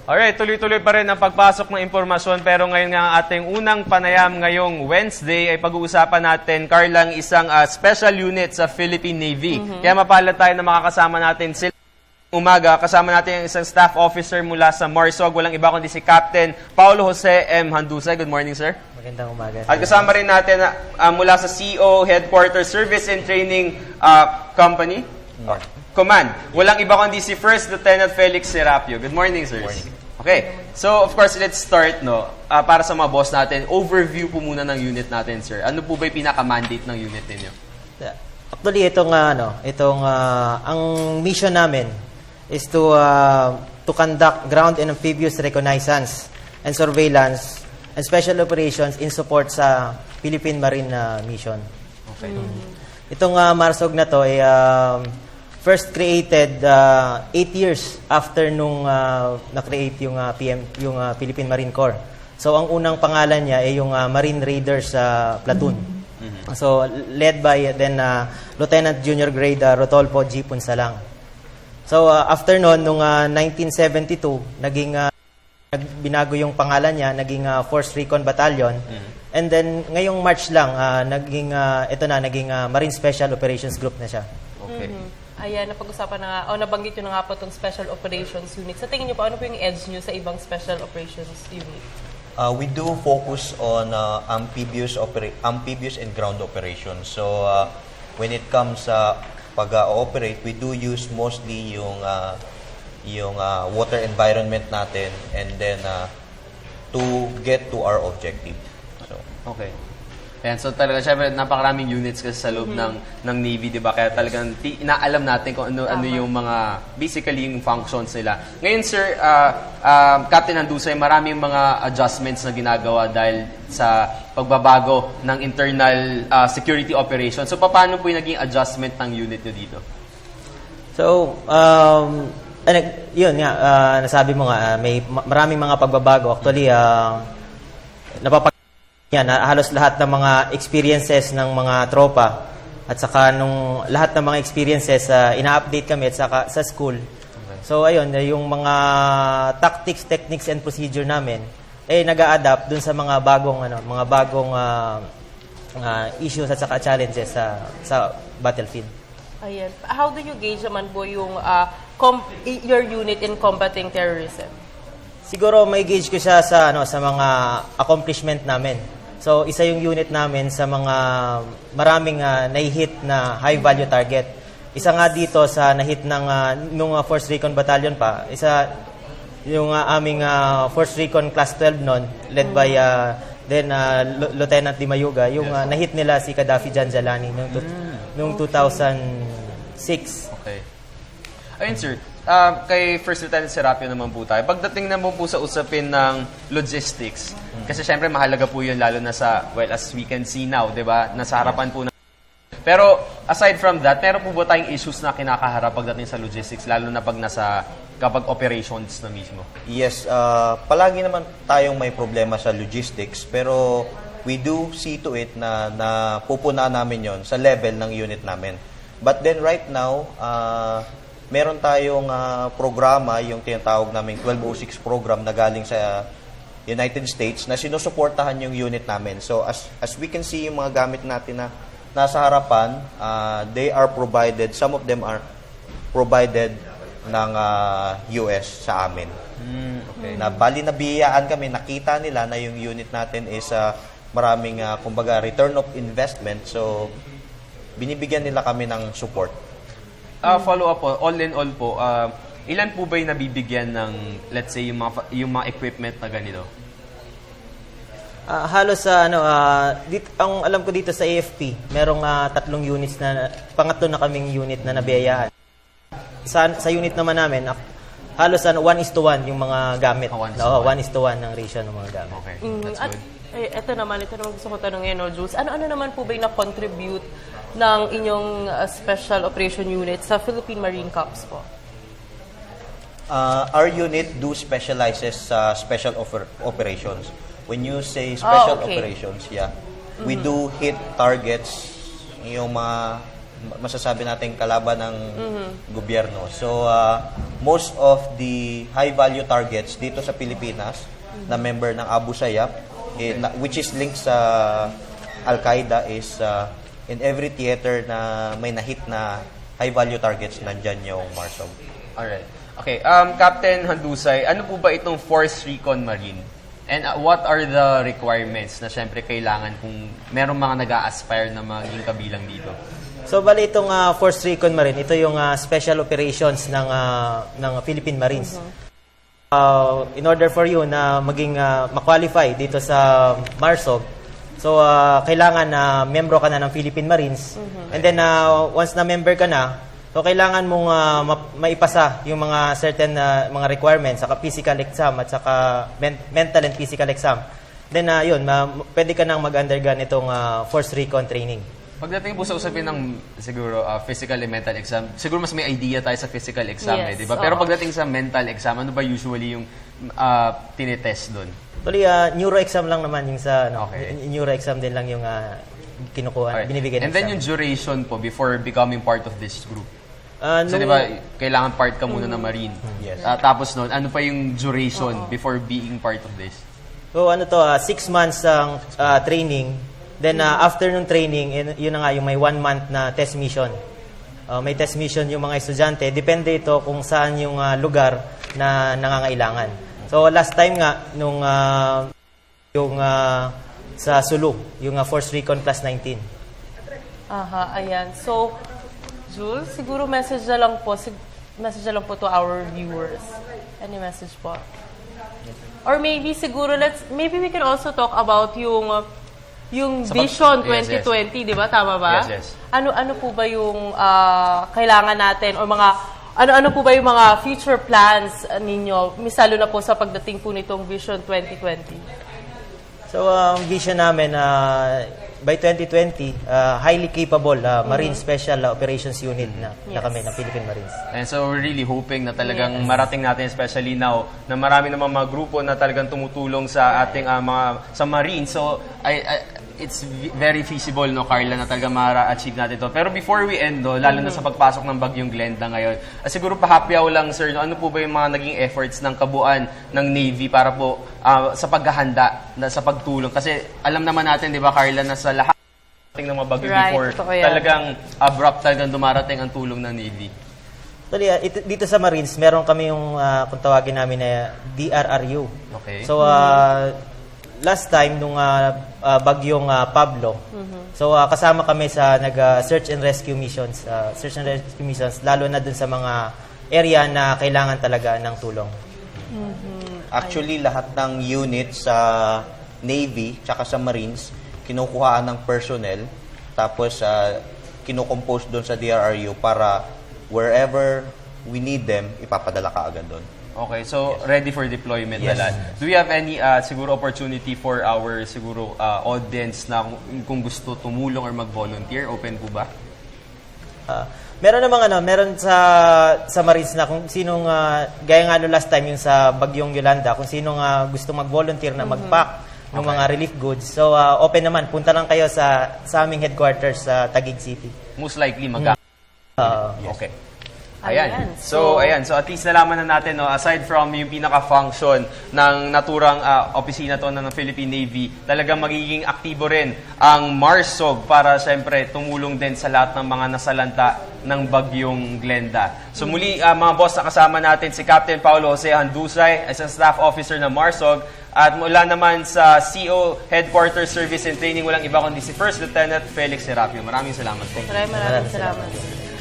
Alright, tuloy-tuloy pa rin ang pagpasok ng impormasyon pero ngayon nga ang ating unang panayam ngayong Wednesday ay pag-uusapan natin, Carlang, isang special unit sa Philippine Navy. Kaya mapalad tayo na makakasama natin sila umaga. Kasama natin ang isang staff officer mula sa Marsog. Walang iba kundi si Captain Paulo Jose M. Handusay. Good morning, sir. Magandang umaga. At kasama rin natin mula sa CO Headquarters Service and Training Company. Command. Walang iba kundi si First Lieutenant Felix Serapio. Good morning, sir. Good morning. Okay. So, of course, let's start, no? Para sa mga boss natin, overview po muna ng unit natin, sir. Ano po ba yung pinaka-mandate ng unit ninyo? Actually, ang mission namin is to conduct ground and amphibious reconnaissance and surveillance and special operations in support sa Philippine Marine mission. Okay. Itong Marsog na to ay first created 8 years after nung na-create yung Philippine Marine Corps. So ang unang pangalan niya ay yung Marine Raiders Platoon. So led by then Lieutenant Junior Grade Rodolfo G. Punsalang. So after noon nung 1972 naging binago yung pangalan niya, naging Force Recon Battalion. And then ngayong March lang naging Marine Special Operations Group na siya. Okay. Ayan, napag-usapan na nga, nabanggit nyo na nga po itong Special Operations Unit. Sa tingin nyo po, ano po yung edge nyo sa ibang Special Operations Unit? We do focus on amphibious and ground operations. So, when it comes sa pag-operate, we do use mostly yung water environment natin and then to get to our objective. So, okay. Ayan, so talaga, syempre, napakaraming units kasi sa loob ng Navy, di ba? Kaya talagang inaalam natin kung ano yung mga, basically, yung functions nila. Ngayon, sir, Captain Handusay, maraming mga adjustments na ginagawa dahil sa pagbabago ng internal security operations. So, paano po yung naging adjustment ng unit nyo dito? So, yun nga, nasabi mo nga, may maraming mga pagbabago. Actually, yan, halos lahat ng mga experiences ng mga tropa at saka nung lahat ng mga experiences ina-update kami at saka sa school. Okay. So ayun, yung mga tactics, techniques and procedure namin nag-a-adapt dun sa mga bagong issues at saka challenges sa battlefield. Ayan. How do you gauge naman po yung your unit in combating terrorism? Siguro may gauge ko siya sa mga accomplishment namin. So, isa yung unit namin sa mga maraming na-hit na high-value target. Isa nga dito sa na-hit nung Force Recon Battalion pa. Isa yung aming Force Recon Class 12 noon, led by Lieutenant Di Mayuga. Yung na-hit nila si Gaddafi Janjalani noong 2006. Okay. Ayun, sir. Kay First Lieutenant Serapio naman po tayo. Pagdating naman po sa usapin ng logistics, kasi syempre mahalaga po yun lalo na sa, well, as we can see now, di ba? Nasa harapan po na. Pero aside from that, meron po ba tayong issues na kinakaharap pagdating sa logistics, lalo na kapag operations na mismo? yes, palagi naman tayong may problema sa logistics, pero we do see to it na pupunaan namin yon sa level ng unit namin. But then right now, meron tayong programa, yung tinatawag naming 1206 program na galing sa United States na sinusuportahan yung unit namin. So as we can see, yung mga gamit natin na nasa harapan, they are provided, some of them are provided ng US sa amin. Okay. Na bali nabiyayaan kami, nakita nila na yung unit natin is maraming kumbaga return of investment. So binibigyan nila kami ng support. Follow up po, all in all po, ilan po ba yung nabibigyan ng, let's say, yung mga equipment na ganito? Halos ang alam ko dito sa AFP, merong 3 units pangatlo na kaming unit na nabiyayaan. Sa unit naman namin, halos 1:1 yung mga gamit. 1:1 ng ratio ng mga gamit. Okay, that's good. Ito naman gusto ko tanongin, Jules. Ano naman po ba yung na-contribute ng inyong Special Operation Unit sa Philippine Marine Corps po? Our unit specializes sa special operations. When you say special operations, we do hit targets, yung mga masasabi natin kalaban ng gobyerno. So, most of the high-value targets dito sa Pilipinas na member ng Abu Sayyaf, which is linked sa Al-Qaeda, is in every theater na may nahit na high-value targets, nandyan yung MARSOG. Alright. Okay, Captain Handusay, ano po ba itong Force Recon Marine? And what are the requirements na syempre kailangan kung merong mga nag-a-aspire na maging kabilang dito? So bali itong Force Recon Marine, ito yung special operations ng Philippine Marines. In order for you na maging ma-qualify dito sa MARSOG, so kailangan na membro ka na ng Philippine Marines. And then once na member ka na, so kailangan mong maipasa yung mga certain mga requirements, saka physical exam at saka mental and physical exam. Then yun, pwede ka nang mag-undergone itong Force Recon training. Pagdating po sa usapin ng siguro physical and mental exam, siguro mas may idea tayo sa physical exam, Yes, di ba? Pero pagdating sa mental exam, ano ba usually yung tinitest doon? Actually, neuro exam lang naman yung sa Okay. neuro exam din lang yung kinukuha, binibigay ng And then exam. yung duration po before becoming part of this group. So Nung- di ba, kailangan part ka muna ng Marine. Yes. Tapos noon, ano pa yung duration before being part of this? So 6 months ang training. Then after nung training, yun na nga yung may 1 month na test mission. May test mission yung mga estudyante. Depende ito kung saan yung lugar na nangangailangan. So last time nga, nung yung sa Sulu, yung Force Recon Class 19. Aha, ayan. So, Jules, siguro message na lang po to our viewers. Any message po? Or maybe siguro maybe we can also talk about yung Vision yes, yes. 2020, di ba? Tama ba? Yes, yes. Ano po ba yung kailangan natin or ano po ba yung mga future plans ninyo, misalo na po sa pagdating po nitong Vision 2020? So ang vision namin by 2020, highly capable Marine Special Operations Unit na kami ng Philippine Marines. And so we're really hoping na talagang marating natin, especially now, na marami namang mga grupo na talagang tumutulong sa ating sa Marine. So it's very feasible, no, Carla, na talagang ma-achieve natin ito. Pero before we end, lalo na sa pagpasok ng Bagyong Glenda ngayon, siguro pa-happy hour lang, sir, no, ano po ba yung mga naging efforts ng kabuuan ng Navy para po sa paghahanda, sa pagtulong? Kasi alam naman natin, di ba, Carla, na sa lahat ng mga bagyo before, totoo yan. talagang abrupt talagang dumarating ang tulong ng Navy. Actually, dito sa Marines, meron kami yung kung tawagin namin na DRRU. Okay. So, last time, nung bagyong Pablo, so kasama kami sa search and rescue missions, lalo na dun sa mga area na kailangan talaga ng tulong. Actually, lahat ng units sa Navy tsaka sa Marines, kinukuhaan ng personnel, tapos kinukompose doon sa DRRU para wherever we need them, ipapadala ka agad doon. Okay, so ready for deployment na Yes. lahat. Do we have any siguro opportunity for our siguro audience na kung gusto tumulong or mag-volunteer? Open po ba? Meron namang meron sa Marines na kung sinong gaya nga no last time yung sa Bagyong Yolanda, kung sinong gusto mag-volunteer na mag-pack ng mga relief goods. So open naman, punta lang kayo sa aming headquarters sa Taguig City. Most likely Okay. Ayan. So at least nalaman na natin, no, aside from yung pinaka-function ng naturang opisina to ng Philippine Navy, talagang magiging aktibo rin ang MARSOG para siyempre tumulong din sa lahat ng mga nasalanta ng Bagyong Glenda. So muli, mga boss, nakasama natin si Captain Paulo Jose Handusay, as a staff officer ng MARSOG, at mula naman sa CO Headquarters Service and Training, walang iba kundi si First Lieutenant Felix Serapio. Maraming salamat po. Maraming salamat.